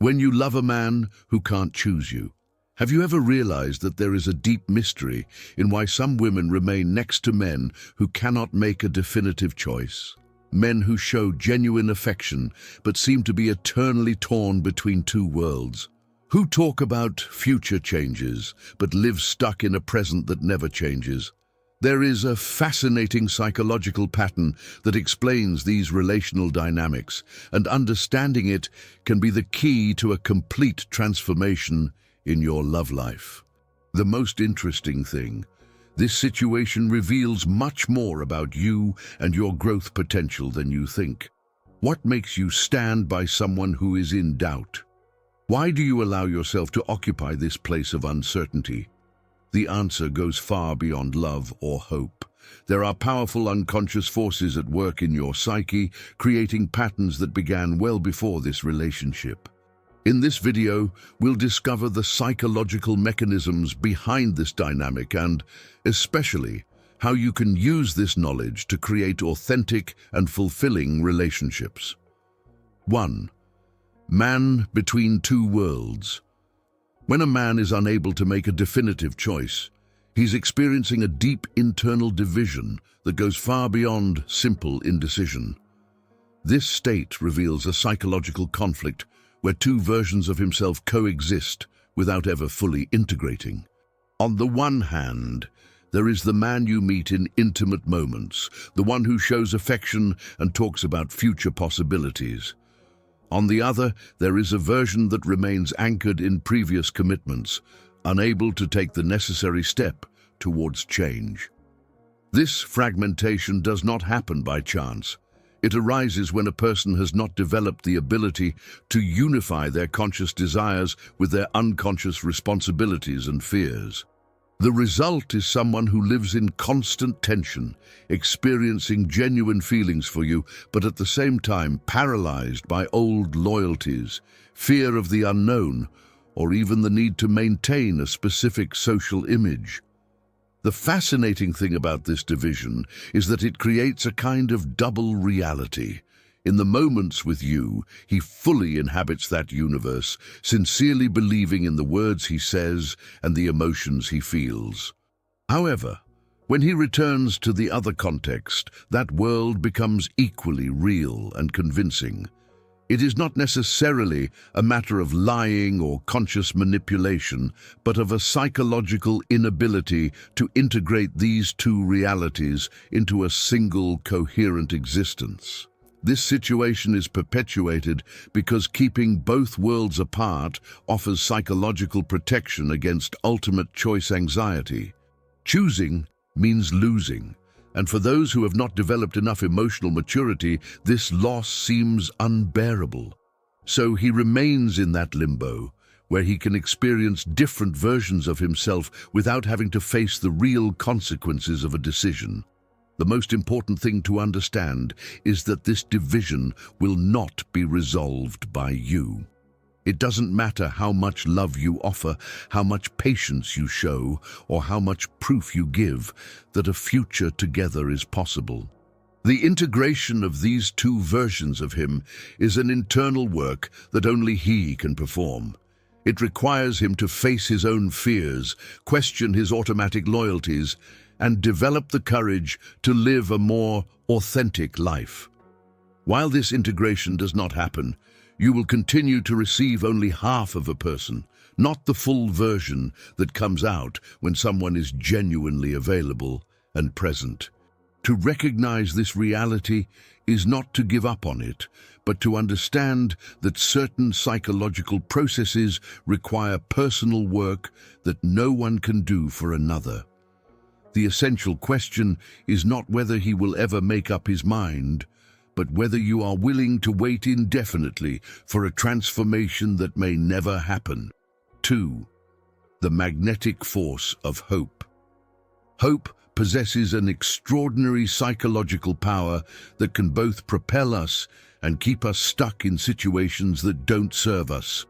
When you love a man who can't choose you, have you ever realized that there is a deep mystery in why some women remain next to men who cannot make a definitive choice? Men who show genuine affection but seem to be eternally torn between two worlds. Who talk about future changes but live stuck in a present that never changes. There is a fascinating psychological pattern that explains these relational dynamics, and understanding it can be the key to a complete transformation in your love life. The most interesting thing, this situation reveals much more about you and your growth potential than you think. What makes you stand by someone who is in doubt? Why do you allow yourself to occupy this place of uncertainty? The answer goes far beyond love or hope. There are powerful unconscious forces at work in your psyche, creating patterns that began well before this relationship. In this video, we'll discover the psychological mechanisms behind this dynamic and, especially, how you can use this knowledge to create authentic and fulfilling relationships. 1. Man between two worlds. When a man is unable to make a definitive choice, he's experiencing a deep internal division that goes far beyond simple indecision. This state reveals a psychological conflict where two versions of himself coexist without ever fully integrating. On the one hand, there is the man you meet in intimate moments, the one who shows affection and talks about future possibilities. On the other, there is a version that remains anchored in previous commitments, unable to take the necessary step towards change. This fragmentation does not happen by chance. It arises when a person has not developed the ability to unify their conscious desires with their unconscious responsibilities and fears. The result is someone who lives in constant tension, experiencing genuine feelings for you, but at the same time paralyzed by old loyalties, fear of the unknown, or even the need to maintain a specific social image. The fascinating thing about this division is that it creates a kind of double reality. In the moments with you, he fully inhabits that universe, sincerely believing in the words he says and the emotions he feels. However, when he returns to the other context, that world becomes equally real and convincing. It is not necessarily a matter of lying or conscious manipulation, but of a psychological inability to integrate these two realities into a single coherent existence. This situation is perpetuated because keeping both worlds apart offers psychological protection against ultimate choice anxiety. Choosing means losing, and for those who have not developed enough emotional maturity, this loss seems unbearable. So he remains in that limbo, where he can experience different versions of himself without having to face the real consequences of a decision. The most important thing to understand is that this division will not be resolved by you. It doesn't matter how much love you offer, how much patience you show, or how much proof you give that a future together is possible. The integration of these two versions of him is an internal work that only he can perform. It requires him to face his own fears, question his automatic loyalties, and develop the courage to live a more authentic life. While this integration does not happen, you will continue to receive only half of a person, not the full version that comes out when someone is genuinely available and present. To recognize this reality is not to give up on it, but to understand that certain psychological processes require personal work that no one can do for another. The essential question is not whether he will ever make up his mind, but whether you are willing to wait indefinitely for a transformation that may never happen. 2. The magnetic force of hope. Hope possesses an extraordinary psychological power that can both propel us and keep us stuck in situations that don't serve us.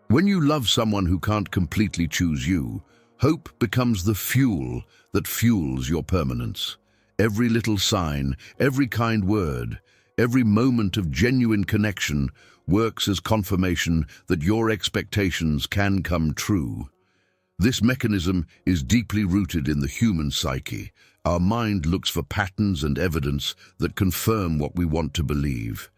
When you love someone who can't completely choose you, hope becomes the fuel that fuels your permanence. Every little sign, every kind word, Every moment of genuine connection works as confirmation that your expectations can come true. This mechanism is deeply rooted in the human psyche. Our mind looks for patterns and evidence that confirm what we want to believe.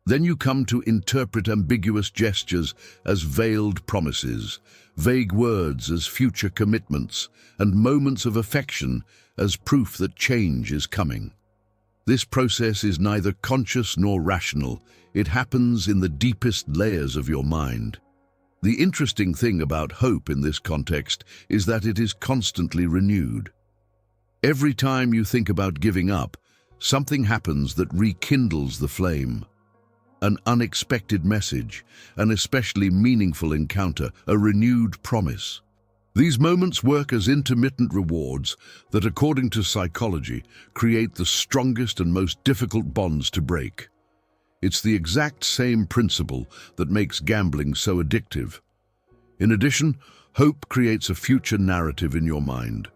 Then you come to interpret ambiguous gestures as veiled promises, vague words as future commitments, and moments of affection as proof that change is coming. This process is neither conscious nor rational. It happens in the deepest layers of your mind. The interesting thing about hope in this context is that it is constantly renewed. Every time you think about giving up, something happens that rekindles the flame. An unexpected message, an especially meaningful encounter, a renewed promise. These moments work as intermittent rewards that, according to psychology, create the strongest and most difficult bonds to break. It's the exact same principle that makes gambling so addictive. In addition, hope creates a future narrative in your mind.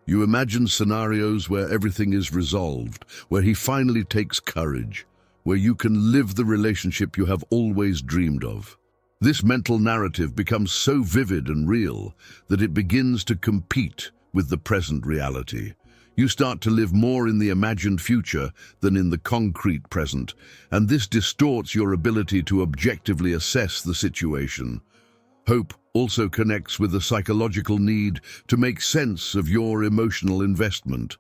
You imagine scenarios where everything is resolved, where he finally takes courage, where you can live the relationship you have always dreamed of. This mental narrative becomes so vivid and real that it begins to compete with the present reality. You start to live more in the imagined future than in the concrete present, and this distorts your ability to objectively assess the situation. Hope also connects with the psychological need to make sense of your emotional investment.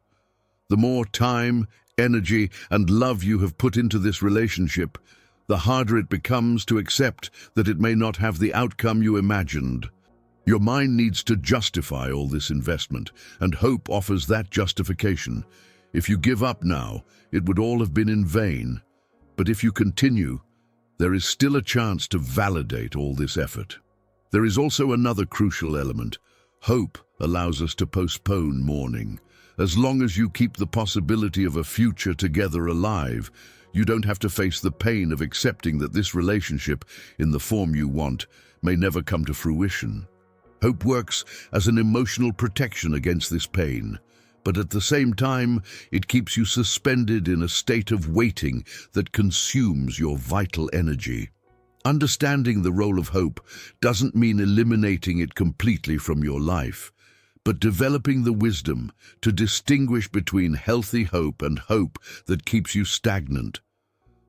The more time, energy, and love you have put into this relationship, the harder it becomes to accept that it may not have the outcome you imagined. Your mind needs to justify all this investment, and hope offers that justification. If you give up now, it would all have been in vain. But if you continue, there is still a chance to validate all this effort. There is also another crucial element. Hope allows us to postpone mourning. As long as you keep the possibility of a future together alive, you don't have to face the pain of accepting that this relationship, in the form you want, may never come to fruition. Hope works as an emotional protection against this pain, but at the same time, it keeps you suspended in a state of waiting that consumes your vital energy. Understanding the role of hope doesn't mean eliminating it completely from your life, but developing the wisdom to distinguish between healthy hope and hope that keeps you stagnant.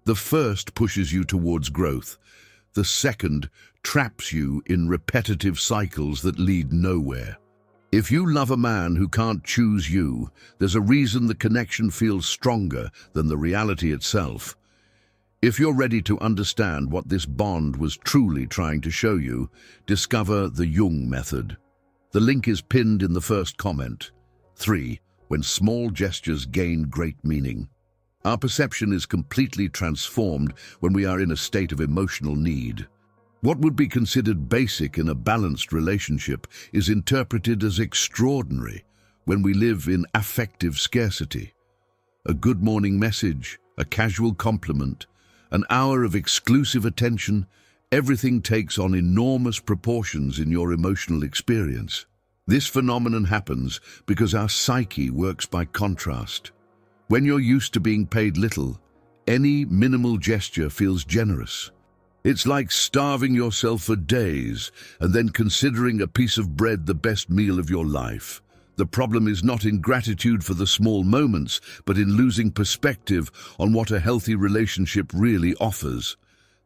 The first pushes you towards growth. The second traps you in repetitive cycles that lead nowhere. If you love a man who can't choose you, there's a reason the connection feels stronger than the reality itself. If you're ready to understand what this bond was truly trying to show you, discover the Jung method. The link is pinned in the first comment. 3. When small gestures gain great meaning. Our perception is completely transformed when we are in a state of emotional need. What would be considered basic in a balanced relationship is interpreted as extraordinary when we live in affective scarcity. A good morning message, a casual compliment, an hour of exclusive attention, everything takes on enormous proportions in your emotional experience. This phenomenon happens because our psyche works by contrast. When you're used to being paid little, any minimal gesture feels generous. It's like starving yourself for days and then considering a piece of bread the best meal of your life. The problem is not in gratitude for the small moments, but in losing perspective on what a healthy relationship really offers.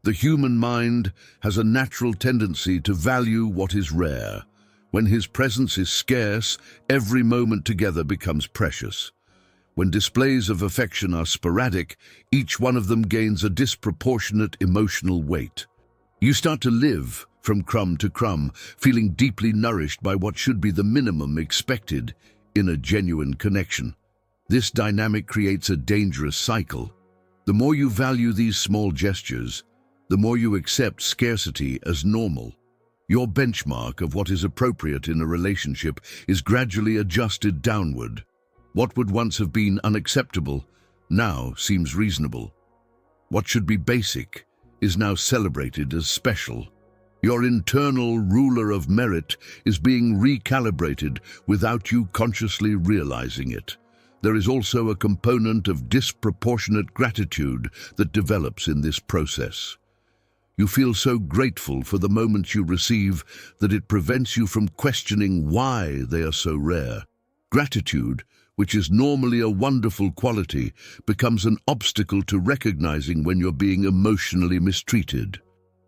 The human mind has a natural tendency to value what is rare. When his presence is scarce, every moment together becomes precious. When displays of affection are sporadic, each one of them gains a disproportionate emotional weight. You start to live from crumb to crumb, feeling deeply nourished by what should be the minimum expected in a genuine connection. This dynamic creates a dangerous cycle. The more you value these small gestures, the more you accept scarcity as normal. Your benchmark of what is appropriate in a relationship is gradually adjusted downward. What would once have been unacceptable now seems reasonable. What should be basic is now celebrated as special. Your internal ruler of merit is being recalibrated without you consciously realizing it. There is also a component of disproportionate gratitude that develops in this process. You feel so grateful for the moments you receive that it prevents you from questioning why they are so rare. Gratitude, which is normally a wonderful quality, becomes an obstacle to recognizing when you're being emotionally mistreated.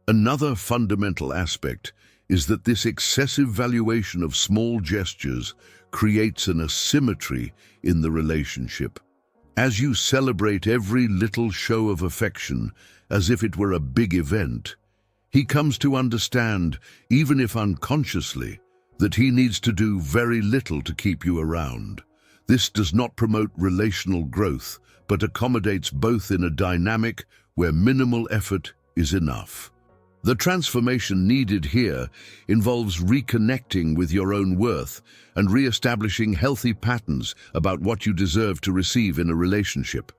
Another fundamental aspect is that this excessive valuation of small gestures creates an asymmetry in the relationship. As you celebrate every little show of affection as if it were a big event, he comes to understand, even if unconsciously, that he needs to do very little to keep you around. This does not promote relational growth, but accommodates both in a dynamic where minimal effort is enough. The transformation needed here involves reconnecting with your own worth and re-establishing healthy patterns about what you deserve to receive in a relationship.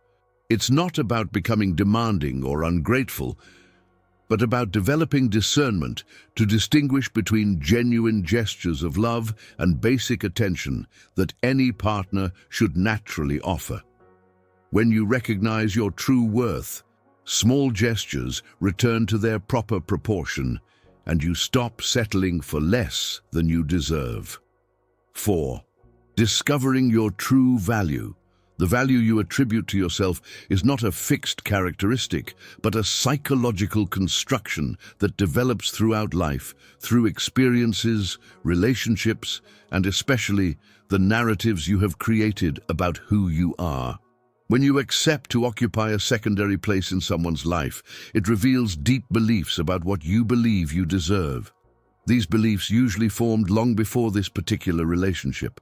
It's not about becoming demanding or ungrateful, but about developing discernment to distinguish between genuine gestures of love and basic attention that any partner should naturally offer. When you recognize your true worth, small gestures return to their proper proportion, and you stop settling for less than you deserve. 4. Discovering your true value. The value you attribute to yourself is not a fixed characteristic, but a psychological construction that develops throughout life, through experiences, relationships, and especially the narratives you have created about who you are. When you accept to occupy a secondary place in someone's life, it reveals deep beliefs about what you believe you deserve. These beliefs usually formed long before this particular relationship.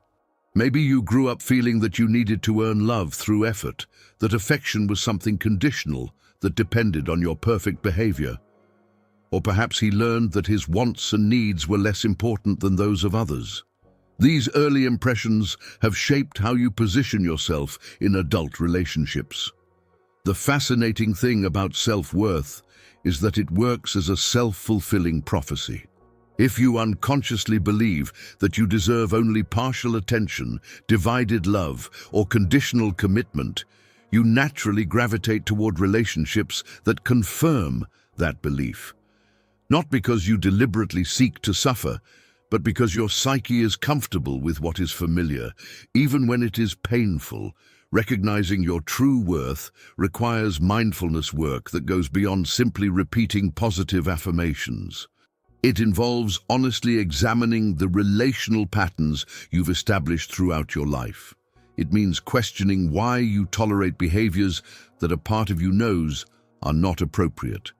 Maybe you grew up feeling that you needed to earn love through effort, that affection was something conditional that depended on your perfect behavior. Or perhaps he learned that his wants and needs were less important than those of others. These early impressions have shaped how you position yourself in adult relationships. The fascinating thing about self-worth is that it works as a self-fulfilling prophecy. If you unconsciously believe that you deserve only partial attention, divided love, or conditional commitment, you naturally gravitate toward relationships that confirm that belief. Not because you deliberately seek to suffer, but because your psyche is comfortable with what is familiar, even when it is painful. Recognizing your true worth requires mindfulness work that goes beyond simply repeating positive affirmations. It involves honestly examining the relational patterns you've established throughout your life. It means questioning why you tolerate behaviors that a part of you knows are not appropriate.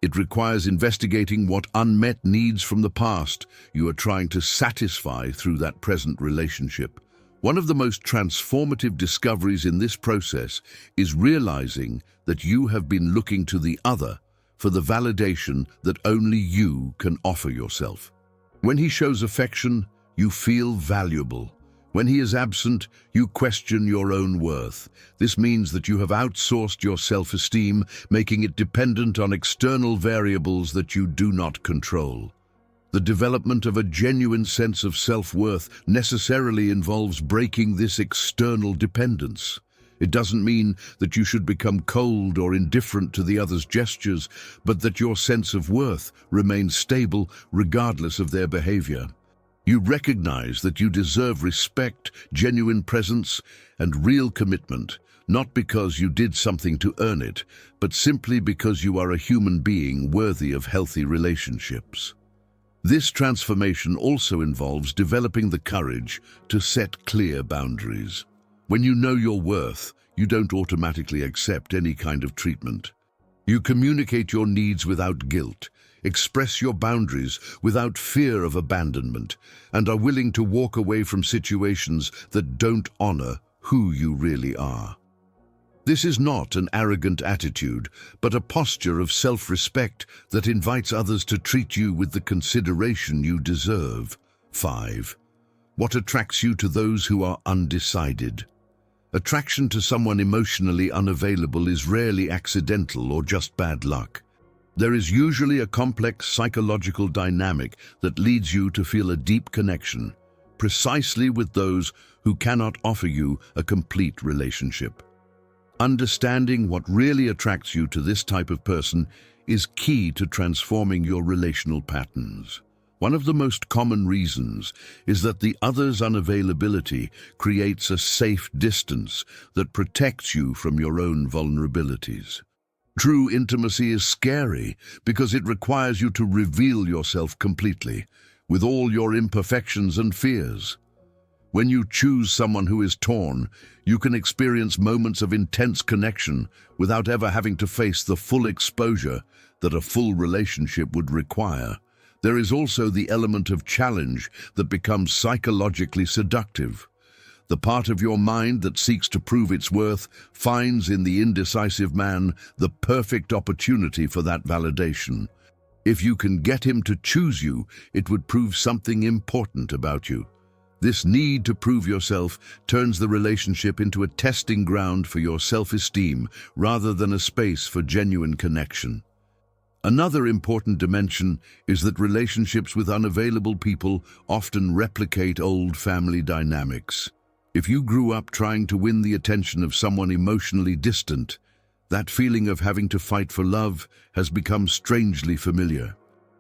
It requires investigating what unmet needs from the past you are trying to satisfy through that present relationship. One of the most transformative discoveries in this process is realizing that you have been looking to the other for the validation that only you can offer yourself. When he shows affection, you feel valuable. When he is absent, you question your own worth. This means that you have outsourced your self-esteem, making it dependent on external variables that you do not control. The development of a genuine sense of self-worth necessarily involves breaking this external dependence. It doesn't mean that you should become cold or indifferent to the other's gestures, but that your sense of worth remains stable regardless of their behavior. You recognize that you deserve respect, genuine presence, and real commitment, not because you did something to earn it, but simply because you are a human being worthy of healthy relationships. This transformation also involves developing the courage to set clear boundaries. When you know your worth, you don't automatically accept any kind of treatment. You communicate your needs without guilt, express your boundaries without fear of abandonment, and are willing to walk away from situations that don't honor who you really are. This is not an arrogant attitude, but a posture of self-respect that invites others to treat you with the consideration you deserve. 5. What attracts you to those who are undecided? Attraction to someone emotionally unavailable is rarely accidental or just bad luck. There is usually a complex psychological dynamic that leads you to feel a deep connection, precisely with those who cannot offer you a complete relationship. Understanding what really attracts you to this type of person is key to transforming your relational patterns. One of the most common reasons is that the other's unavailability creates a safe distance that protects you from your own vulnerabilities. True intimacy is scary because it requires you to reveal yourself completely, with all your imperfections and fears. When you choose someone who is torn, you can experience moments of intense connection without ever having to face the full exposure that a full relationship would require. There is also the element of challenge that becomes psychologically seductive. The part of your mind that seeks to prove its worth finds in the indecisive man the perfect opportunity for that validation. If you can get him to choose you, it would prove something important about you. This need to prove yourself turns the relationship into a testing ground for your self-esteem rather than a space for genuine connection. Another important dimension is that relationships with unavailable people often replicate old family dynamics. If you grew up trying to win the attention of someone emotionally distant, that feeling of having to fight for love has become strangely familiar.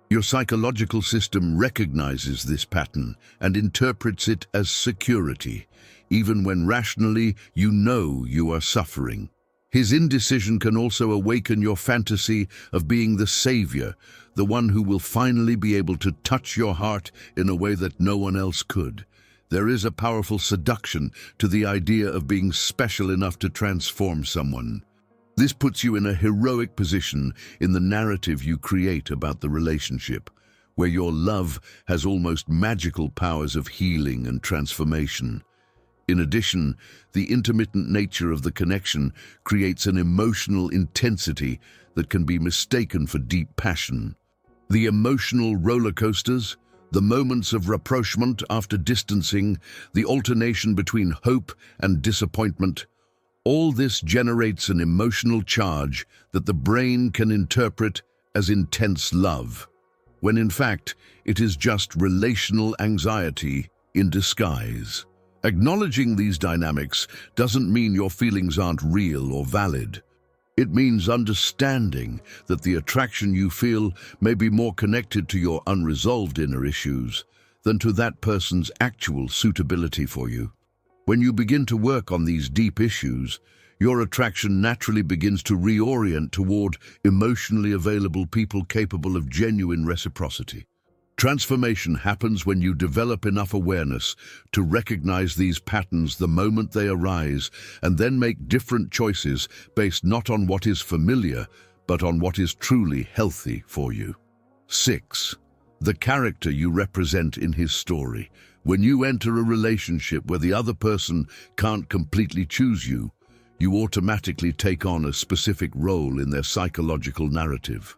Your psychological system recognizes this pattern and interprets it as security, even when rationally you know you are suffering. His indecision can also awaken your fantasy of being the savior, the one who will finally be able to touch your heart in a way that no one else could. There is a powerful seduction to the idea of being special enough to transform someone. This puts you in a heroic position in the narrative you create about the relationship, where your love has almost magical powers of healing and transformation. In addition, the intermittent nature of the connection creates an emotional intensity that can be mistaken for deep passion. The emotional roller coasters, the moments of rapprochement after distancing, the alternation between hope and disappointment, all this generates an emotional charge that the brain can interpret as intense love, when in fact it is just relational anxiety in disguise. Acknowledging these dynamics doesn't mean your feelings aren't real or valid. It means understanding that the attraction you feel may be more connected to your unresolved inner issues than to that person's actual suitability for you. When you begin to work on these deep issues, your attraction naturally begins to reorient toward emotionally available people capable of genuine reciprocity. Transformation happens when you develop enough awareness to recognize these patterns the moment they arise and then make different choices based not on what is familiar, but on what is truly healthy for you. 6. The character you represent in his story. When you enter a relationship where the other person can't completely choose you, you automatically take on a specific role in their psychological narrative.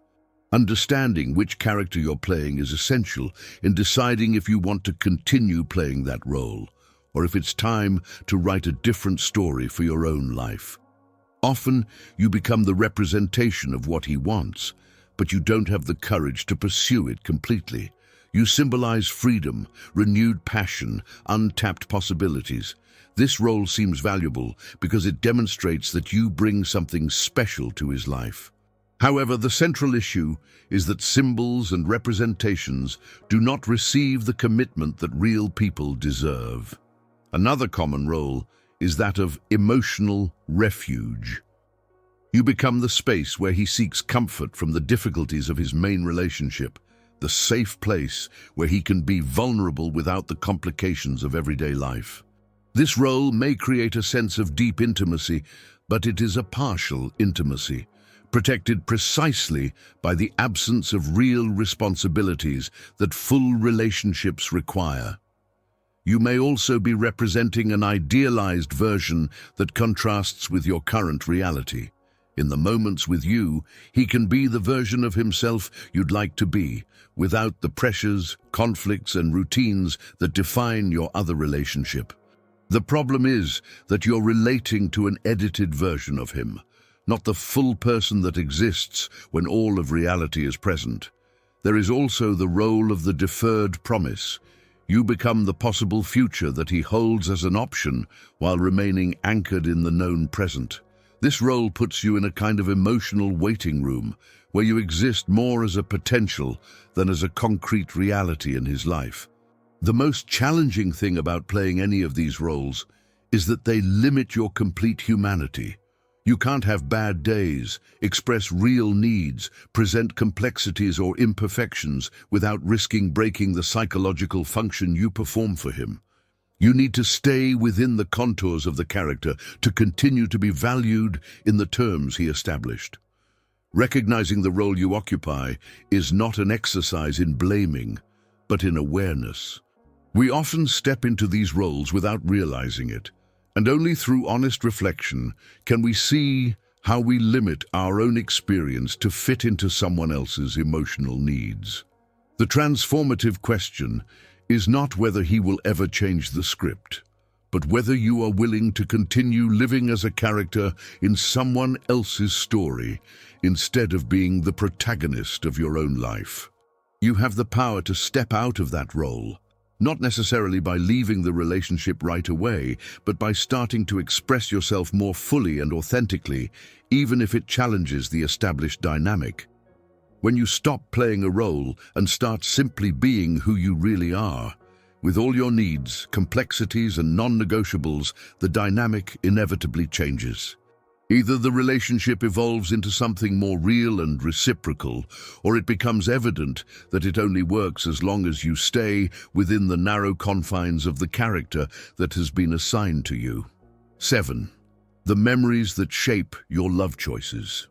Understanding which character you're playing is essential in deciding if you want to continue playing that role, or if it's time to write a different story for your own life. Often, you become the representation of what he wants, but you don't have the courage to pursue it completely. You symbolize freedom, renewed passion, untapped possibilities. This role seems valuable because it demonstrates that you bring something special to his life. However, the central issue is that symbols and representations do not receive the commitment that real people deserve. Another common role is that of emotional refuge. You become the space where he seeks comfort from the difficulties of his main relationship, the safe place where he can be vulnerable without the complications of everyday life. This role may create a sense of deep intimacy, but it is a partial intimacy, protected precisely by the absence of real responsibilities that full relationships require. You may also be representing an idealized version that contrasts with your current reality. In the moments with you, he can be the version of himself you'd like to be, without the pressures, conflicts, and routines that define your other relationship. The problem is that you're relating to an edited version of him, not the full person that exists when all of reality is present. There is also the role of the deferred promise. You become the possible future that he holds as an option while remaining anchored in the known present. This role puts you in a kind of emotional waiting room where you exist more as a potential than as a concrete reality in his life. The most challenging thing about playing any of these roles is that they limit your complete humanity. You can't have bad days, express real needs, present complexities or imperfections without risking breaking the psychological function you perform for him. You need to stay within the contours of the character to continue to be valued in the terms he established. Recognizing the role you occupy is not an exercise in blaming, but in awareness. We often step into these roles without realizing it, and only through honest reflection can we see how we limit our own experience to fit into someone else's emotional needs. The transformative question is not whether he will ever change the script, but whether you are willing to continue living as a character in someone else's story instead of being the protagonist of your own life. You have the power to step out of that role, not necessarily by leaving the relationship right away, but by starting to express yourself more fully and authentically, even if it challenges the established dynamic. When you stop playing a role and start simply being who you really are, with all your needs, complexities, and non-negotiables, the dynamic inevitably changes. Either the relationship evolves into something more real and reciprocal, or it becomes evident that it only works as long as you stay within the narrow confines of the character that has been assigned to you. 7. The memories that shape your love choices.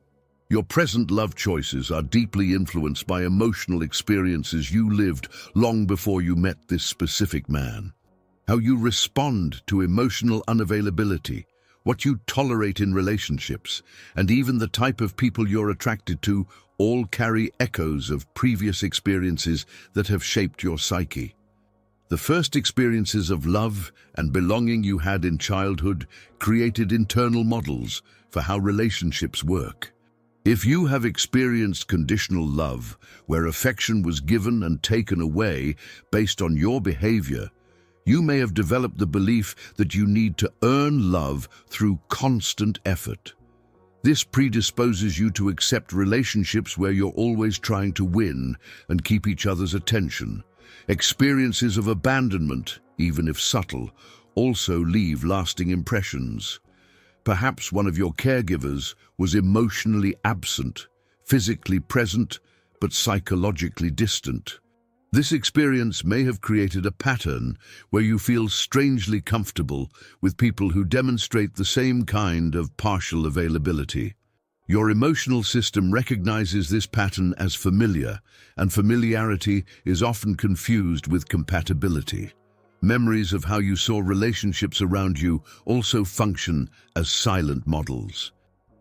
Your present love choices are deeply influenced by emotional experiences you lived long before you met this specific man. How you respond to emotional unavailability, what you tolerate in relationships, and even the type of people you're attracted to all carry echoes of previous experiences that have shaped your psyche. The first experiences of love and belonging you had in childhood created internal models for how relationships work. If you have experienced conditional love, where affection was given and taken away based on your behavior, you may have developed the belief that you need to earn love through constant effort. This predisposes you to accept relationships where you're always trying to win and keep each other's attention. Experiences of abandonment, even if subtle, also leave lasting impressions. Perhaps one of your caregivers was emotionally absent, physically present, but psychologically distant. This experience may have created a pattern where you feel strangely comfortable with people who demonstrate the same kind of partial availability. Your emotional system recognizes this pattern as familiar, and familiarity is often confused with compatibility. Memories of how you saw relationships around you also function as silent models.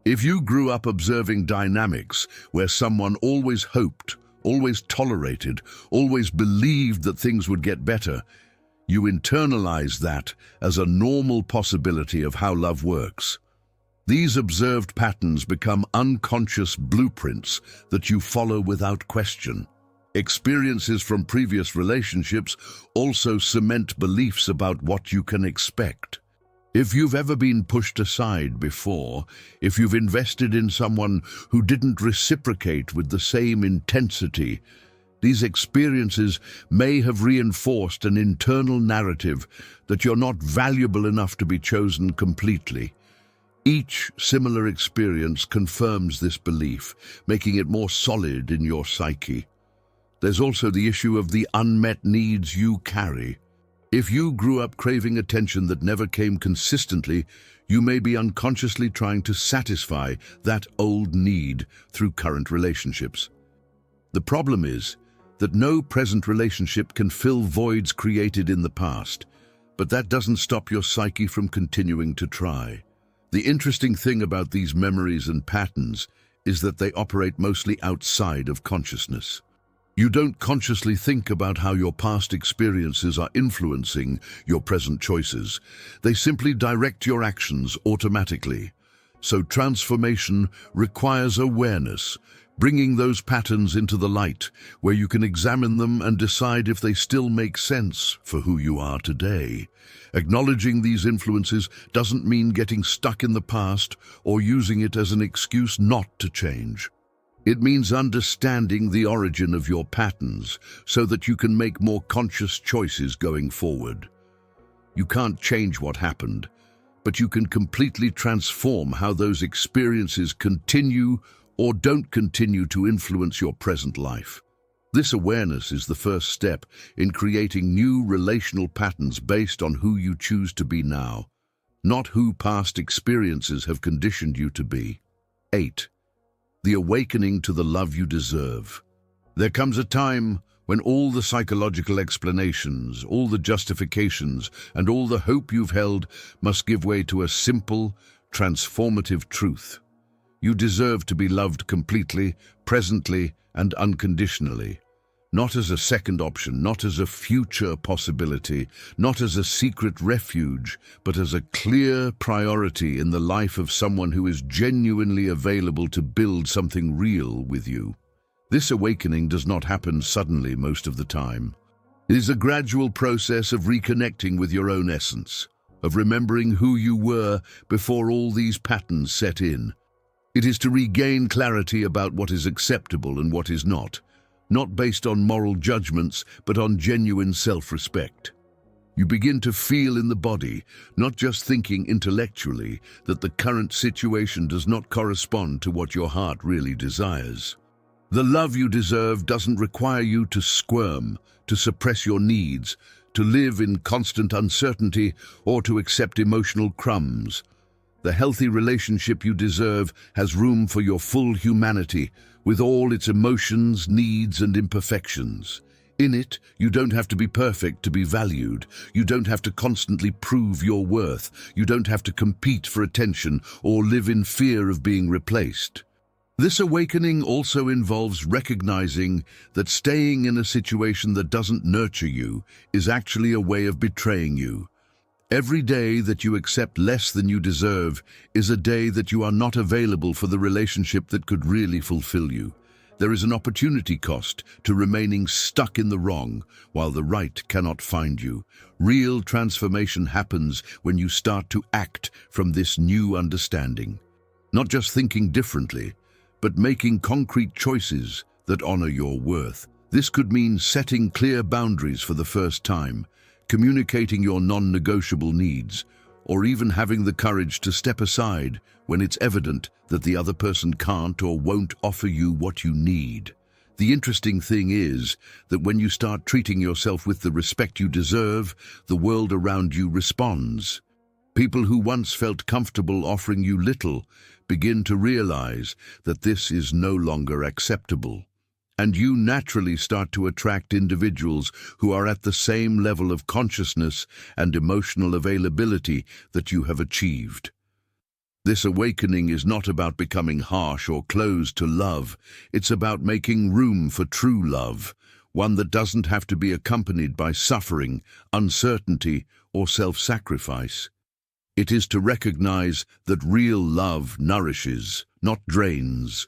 If you grew up observing dynamics where someone always hoped, always tolerated, always believed that things would get better, you internalize that as a normal possibility of how love works. These observed patterns become unconscious blueprints that you follow without question. Experiences from previous relationships also cement beliefs about what you can expect. If you've ever been pushed aside before, if you've invested in someone who didn't reciprocate with the same intensity, these experiences may have reinforced an internal narrative that you're not valuable enough to be chosen completely. Each similar experience confirms this belief, making it more solid in your psyche. There's also the issue of the unmet needs you carry. If you grew up craving attention that never came consistently, you may be unconsciously trying to satisfy that old need through current relationships. The problem is that no present relationship can fill voids created in the past, but that doesn't stop your psyche from continuing to try. The interesting thing about these memories and patterns is that they operate mostly outside of consciousness. You don't consciously think about how your past experiences are influencing your present choices. They simply direct your actions automatically. So transformation requires awareness, bringing those patterns into the light, where you can examine them and decide if they still make sense for who you are today. Acknowledging these influences doesn't mean getting stuck in the past or using it as an excuse not to change. It means understanding the origin of your patterns so that you can make more conscious choices going forward. You can't change what happened, but you can completely transform how those experiences continue or don't continue to influence your present life. This awareness is the first step in creating new relational patterns based on who you choose to be now, not who past experiences have conditioned you to be. 8. The awakening to the love you deserve. There comes a time when all the psychological explanations, all the justifications, and all the hope you've held must give way to a simple, transformative truth. You deserve to be loved completely, presently, and unconditionally. Not as a second option, not as a future possibility, not as a secret refuge, but as a clear priority in the life of someone who is genuinely available to build something real with you. This awakening does not happen suddenly most of the time. It is a gradual process of reconnecting with your own essence, of remembering who you were before all these patterns set in. It is to regain clarity about what is acceptable and what is not based on moral judgments, but on genuine self-respect. You begin to feel in the body, not just thinking intellectually, that the current situation does not correspond to what your heart really desires. The love you deserve doesn't require you to squirm, to suppress your needs, to live in constant uncertainty, or to accept emotional crumbs. The healthy relationship you deserve has room for your full humanity, with all its emotions, needs, and imperfections. In it, you don't have to be perfect to be valued. You don't have to constantly prove your worth. You don't have to compete for attention or live in fear of being replaced. This awakening also involves recognizing that staying in a situation that doesn't nurture you is actually a way of betraying you. Every day that you accept less than you deserve is a day that you are not available for the relationship that could really fulfill you. There is an opportunity cost to remaining stuck in the wrong while the right cannot find you. Real transformation happens when you start to act from this new understanding. Not just thinking differently, but making concrete choices that honor your worth. This could mean setting clear boundaries for the first time, communicating your non-negotiable needs, or even having the courage to step aside when it's evident that the other person can't or won't offer you what you need. The interesting thing is that when you start treating yourself with the respect you deserve, the world around you responds. People who once felt comfortable offering you little begin to realize that this is no longer acceptable. And you naturally start to attract individuals who are at the same level of consciousness and emotional availability that you have achieved. This awakening is not about becoming harsh or closed to love. It's about making room for true love, one that doesn't have to be accompanied by suffering, uncertainty, or self-sacrifice. It is to recognize that real love nourishes, not drains.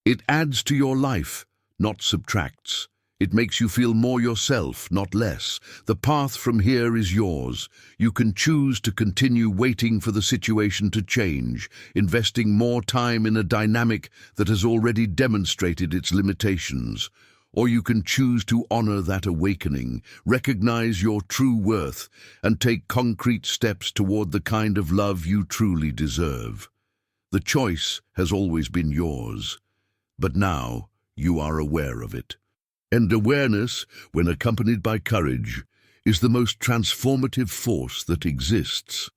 It adds to your life, not subtracts. It makes you feel more yourself, not less. The path from here is yours. You can choose to continue waiting for the situation to change, investing more time in a dynamic that has already demonstrated its limitations. Or you can choose to honor that awakening, recognize your true worth, and take concrete steps toward the kind of love you truly deserve. The choice has always been yours, but now you are aware of it. And awareness, when accompanied by courage, is the most transformative force that exists.